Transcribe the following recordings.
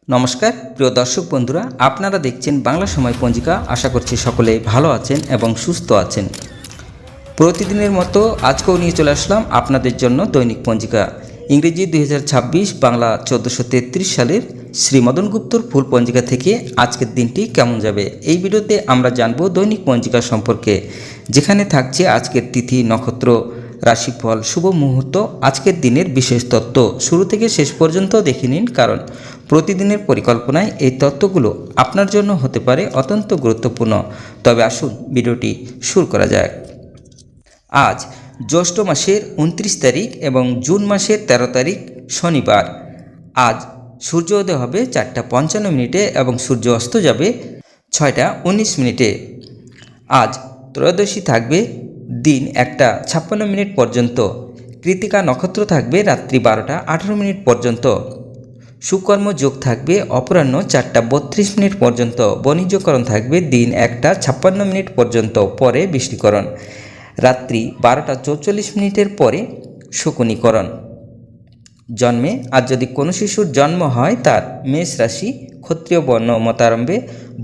নমস্কার প্রিয় দর্শক বন্ধুরা, আপনারা দেখছেন বাংলা সময় পঞ্জিকা। আশা করছি সকলে ভালো আছেন এবং সুস্থ আছেন। প্রতিদিনের মতো আজকেও নিয়ে চলে আসলাম আপনাদের জন্য দৈনিক পঞ্জিকা। ইংরেজি 2026, বাংলা 1433 সালের শ্রী মদন গুপ্তর ফুল পঞ্জিকা থেকে আজকের দিনটি কেমন যাবে এই ভিডিওতে আমরা জানব দৈনিক পঞ্জিকা সম্পর্কে, যেখানে থাকছে আজকের তিথি, নক্ষত্র, রাশিফল, শুভ মুহূর্ত, আজকের দিনের বিশেষ তত্ত্ব। শুরু থেকে শেষ পর্যন্ত দেখে নিন, কারণ প্রতিদিনের পরিকল্পনায় এই তত্ত্বগুলো আপনার জন্য হতে পারে অত্যন্ত গুরুত্বপূর্ণ। তবে আসুন ভিডিওটি শুরু করা যাক। আজ জ্যৈষ্ঠ মাসের 29 তারিখ এবং জুন মাসের 13 তারিখ শনিবার। আজ সূর্যোদয় হবে 4:55 এবং সূর্য অস্ত যাবে 6:19। আজ ত্রয়োদশী থাকবে দিন 1:56 পর্যন্ত। কৃত্তিকা নক্ষত্র থাকবে রাত্রি 12:18 পর্যন্ত। সুকর্ম যোগ থাকবে অপরাহ্ন 4:32 পর্যন্ত। বণিজ্যকরণ থাকবে দিন 1:56 পর্যন্ত, পরে বৃষ্টিকরণ। রাত্রি 12:44 পরে শকুনিকরণ। জন্মে আজ যদি কোনো শিশুর জন্ম হয়, তার মেষ রাশি, ক্ষত্রিয় বর্ণ মতারম্ভে,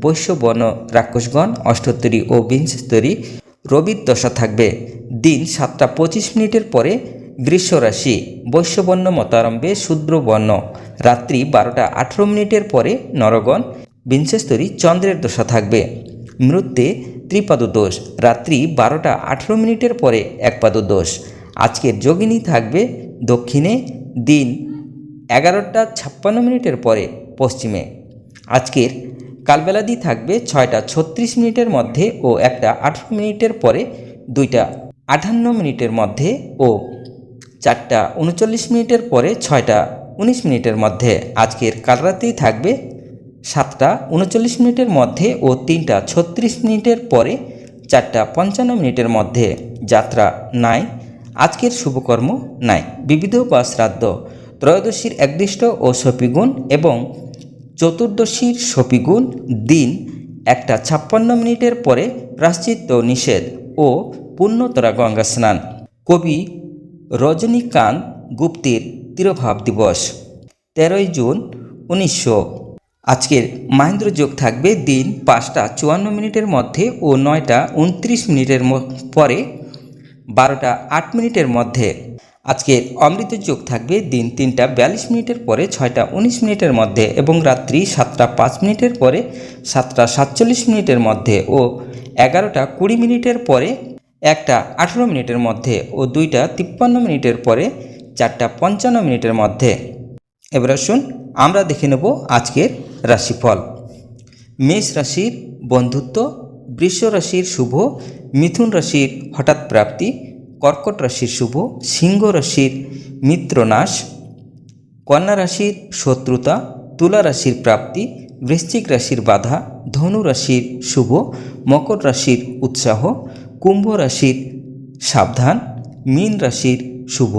বৈশ্য বর্ণ রাক্ষসগণ, অষ্টোত্তরী ও বিংশোত্তরী রবির দশা থাকবে দিন 7:25 পরে বৃষ রাশি, বৈশ্যবর্ণ মতারম্ভে শূদ্র বর্ণ। রাত্রি 12:18 পরে নরগণ, বিংশোত্তরী চন্দ্রের দশা থাকবে। মৃত্যে ত্রিপাদ দোষ, রাত্রি 12:18 পরে একপাদ দোষ। আজকের যোগিনী থাকবে দক্ষিণে দিন 11:56 পরে পশ্চিমে। আজকের কালবেলাদি থাকবে 6:36 মধ্যে ও 1:18 পরে, 2:58 মধ্যে ও 4:39 পরে 6:19 মধ্যে। আজকের কালরাত্রি থাকবে 7:39 মধ্যে ও 3:36 পরে 4:55 মধ্যে। যাত্রা নাই। আজকের শুভকর্ম নাই। বিবিধ বা শ্রাদ্ধ। ত্রয়োদশীর একদৃষ্ট ও শপিগুণ এবং চতুর্দশীর শপিগুণ দিন 1:56 পরে প্রায়শ্চিত্ত নিষেধ ও পুণ্যতরা গঙ্গা স্নান। কবি রজনীকান্ত গুপ্তের তিরোভাব দিবস 13 জুন 1900। আজকের মহেন্দ্র যোগ থাকবে দিন 5:54 মধ্যে ও 9:29 পরে 12:08 মধ্যে। আজকের অমৃত যোগ থাকবে দিন 3:42 পরে 6:19 মধ্যে এবং রাত্রি 7:05 পরে 7:47 মধ্যে ও 11:20 পরে 1:18 মধ্যে ও 2:53 পরে 4:55 মধ্যে। এবার আসুন আমরা দেখে নেব আজকের রাশিফল। মেষ রাশির বন্ধুত্ব, বৃষ রাশির শুভ, মিথুন রাশির হঠাৎ প্রাপ্তি, কর্কট রাশির শুভ, সিংহ রাশির মিত্রনাশ, কন্যা রাশির শত্রুতা, তুলা রাশির প্রাপ্তি, বৃশ্চিক রাশির বাধা, ধনু রাশির শুভ, মকর রাশির উৎসাহ, কুম্ভ রাশির সাবধান, মীন রাশির শুভ।